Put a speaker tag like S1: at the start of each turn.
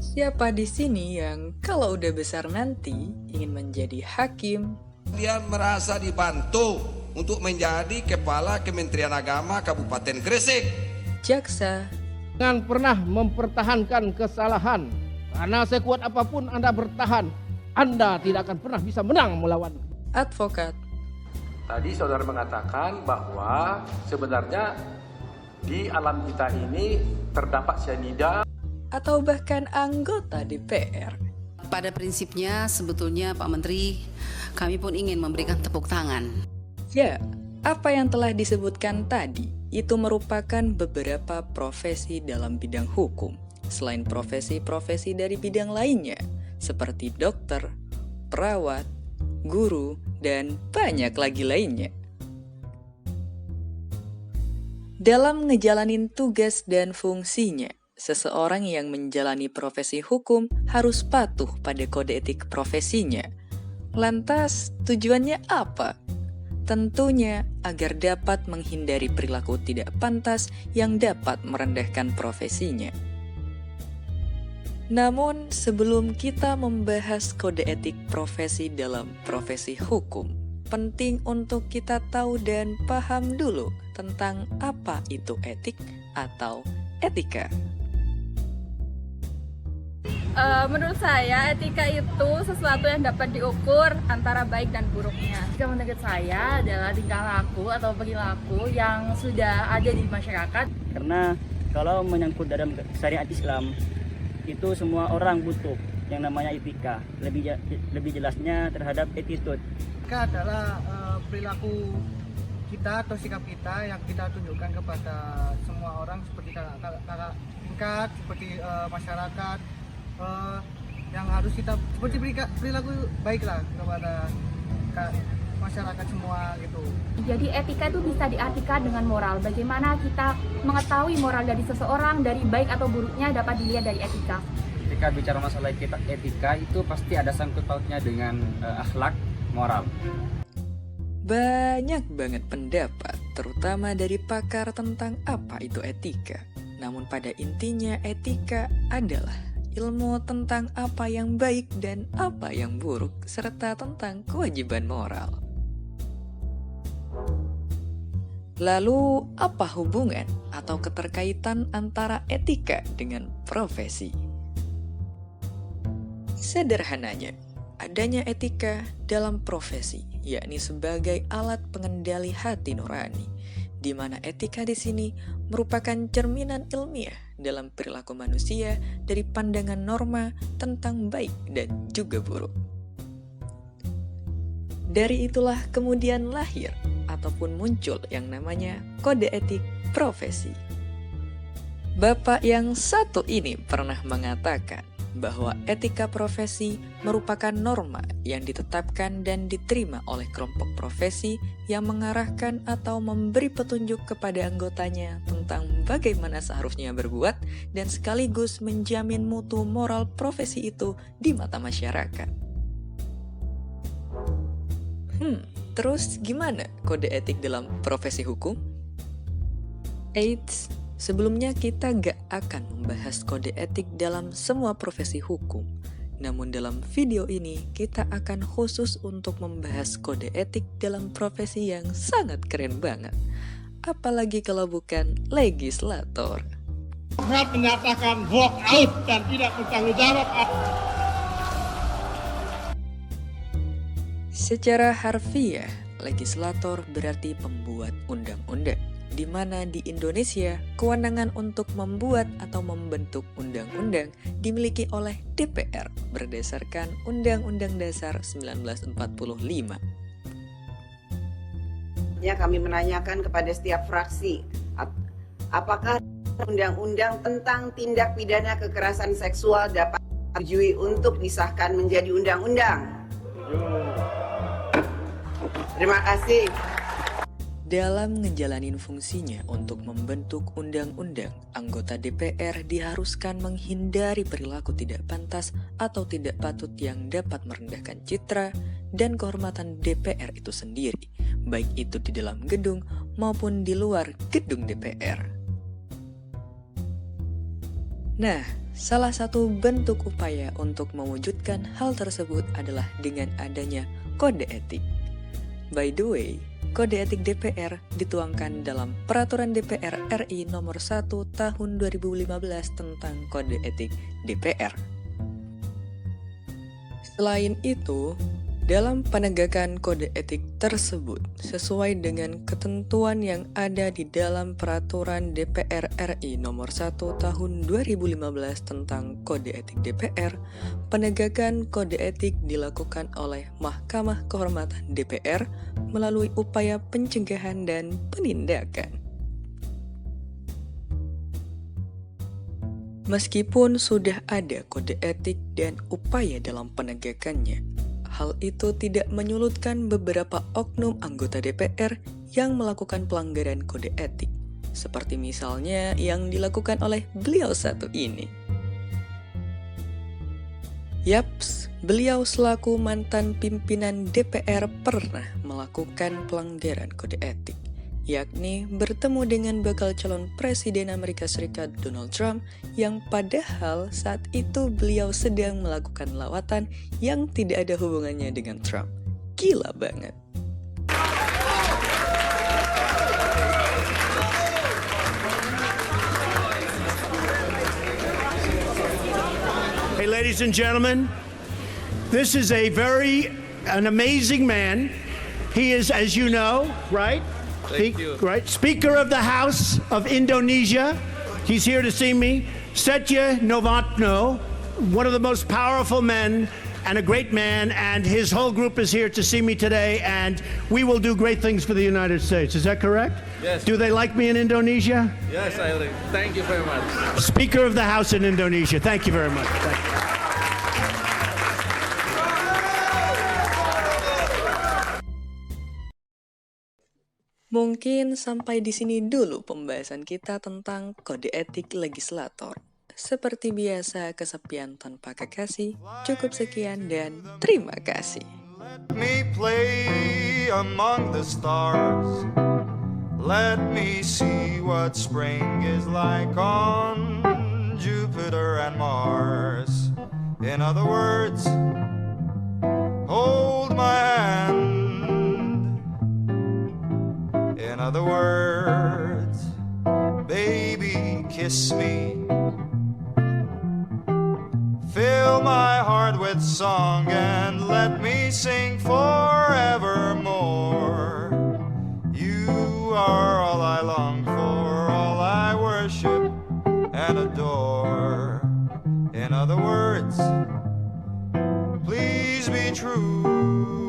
S1: Siapa di sini yang kalau udah besar nanti ingin menjadi hakim,
S2: Dia merasa dibantu untuk menjadi Kepala Kementerian Agama Kabupaten Gresik.
S1: jaksa,
S3: Jangan pernah mempertahankan kesalahan. Karena sekuat apapun Anda bertahan, Anda tidak akan pernah bisa menang melawan.
S1: advokat,
S4: Tadi saudara mengatakan bahwa sebenarnya di alam kita ini terdapat cyanida.
S1: atau bahkan anggota DPR?
S5: Pada prinsipnya sebetulnya Pak Menteri, kami pun ingin memberikan tepuk tangan.
S1: Ya, apa yang telah disebutkan tadi itu merupakan beberapa profesi dalam bidang hukum, selain profesi-profesi dari bidang lainnya, seperti dokter, perawat, guru, dan banyak lagi lainnya. Dalam ngejalanin tugas dan fungsinya, seseorang yang menjalani profesi hukum harus patuh pada kode etik profesinya. Lantas, tujuannya apa? Tentunya agar dapat menghindari perilaku tidak pantas yang dapat merendahkan profesinya. Namun, sebelum kita membahas kode etik profesi dalam profesi hukum, penting untuk kita tahu dan paham dulu tentang apa itu etik atau etika.
S6: Menurut saya etika itu sesuatu yang dapat diukur antara baik dan buruknya.
S7: Jika menurut saya adalah tingkah laku atau perilaku yang sudah ada di masyarakat.
S8: Karena kalau menyangkut dalam syariat Islam, itu semua orang butuh yang namanya etika. Lebih jelasnya terhadap attitude.
S9: Etika adalah perilaku kita atau sikap kita yang kita tunjukkan kepada semua orang seperti kakak tingkat, seperti masyarakat, yang harus kita seperti perilaku baiklah kepada masyarakat semua gitu.
S6: Jadi etika itu bisa diartikan dengan moral. Bagaimana kita mengetahui moral dari seseorang, dari baik atau buruknya dapat dilihat dari etika.
S10: Ketika bicara masalah etika itu pasti ada sangkut pautnya dengan akhlak, moral.
S1: Banyak banget pendapat, terutama dari pakar tentang apa itu etika. Namun pada intinya etika adalah ilmu tentang apa yang baik dan apa yang buruk, serta tentang kewajiban moral. Lalu, apa hubungan atau keterkaitan antara etika dengan profesi? Sederhananya, adanya etika dalam profesi, yakni sebagai alat pengendali hati nurani, di mana etika di sini merupakan cerminan ilmiah dalam perilaku manusia dari pandangan norma tentang baik dan juga buruk. Dari itulah kemudian lahir ataupun muncul yang namanya kode etik profesi. Bapak yang satu ini pernah mengatakan bahwa etika profesi merupakan norma yang ditetapkan dan diterima oleh kelompok profesi yang mengarahkan atau memberi petunjuk kepada anggotanya tentang bagaimana seharusnya berbuat dan sekaligus menjamin mutu moral profesi itu di mata masyarakat. Terus gimana kode etik dalam profesi hukum? Eits, sebelumnya kita gak akan membahas kode etik dalam semua profesi hukum. Namun dalam video ini kita akan khusus untuk membahas kode etik dalam profesi yang sangat keren banget. Apalagi kalau bukan legislator.
S3: Menyatakan walk out dan tidak bertanggung jawab.
S1: Secara harfiah, legislator berarti pembuat undang-undang, di mana di Indonesia kewenangan untuk membuat atau membentuk undang-undang dimiliki oleh DPR berdasarkan Undang-Undang Dasar 1945.
S11: Ya, kami menanyakan kepada setiap fraksi, apakah undang-undang tentang tindak pidana kekerasan seksual dapat disetujui untuk disahkan menjadi undang-undang? Terima kasih.
S1: Dalam ngejalanin fungsinya untuk membentuk undang-undang, anggota DPR diharuskan menghindari perilaku tidak pantas atau tidak patut yang dapat merendahkan citra dan kehormatan DPR itu sendiri, baik itu di dalam gedung maupun di luar gedung DPR. Nah, Salah satu bentuk upaya untuk mewujudkan hal tersebut adalah dengan adanya kode etik. By the way, kode etik DPR dituangkan dalam Peraturan DPR RI Nomor 1 Tahun 2015 tentang kode etik DPR. Selain itu, dalam penegakan kode etik tersebut, sesuai dengan ketentuan yang ada di dalam Peraturan DPR RI Nomor 1 Tahun 2015 tentang Kode Etik DPR, penegakan kode etik dilakukan oleh Mahkamah Kehormatan DPR melalui upaya pencegahan dan penindakan. Meskipun sudah ada kode etik dan upaya dalam penegakannya, hal itu tidak menyulutkan beberapa oknum anggota DPR yang melakukan pelanggaran kode etik, seperti misalnya yang dilakukan oleh beliau satu ini. Yaps, beliau selaku mantan pimpinan DPR pernah melakukan pelanggaran kode etik, yakni bertemu dengan bakal calon Presiden Amerika Serikat Donald Trump yang padahal saat itu beliau sedang melakukan lawatan yang tidak ada hubungannya dengan Trump. Gila banget.
S12: Hey, ladies and gentlemen, this is an amazing man. He is, as you know, right? Right, Speaker of the House of Indonesia. He's here to see me. Setya Novanto, one of the most powerful men and a great man, and his whole group is here to see me today, and we will do great things for the United States. Is that correct?
S13: Yes.
S12: Do they like me in Indonesia?
S13: Yes, I agree. Thank you very much.
S12: Speaker of the House in Indonesia. Thank you very much. Thank you.
S1: Mungkin sampai di sini dulu pembahasan kita tentang kode etik legislator. Seperti biasa, kesepian tanpa kekasih. Cukup sekian dan terima kasih.
S14: Let me play among the stars. Let me see what spring is like on Jupiter and Mars. In other words, hold my hand. In other words, baby, kiss me. Fill my heart with song and let me sing forevermore. You are all I long for, all I worship and adore. In other words, please be true.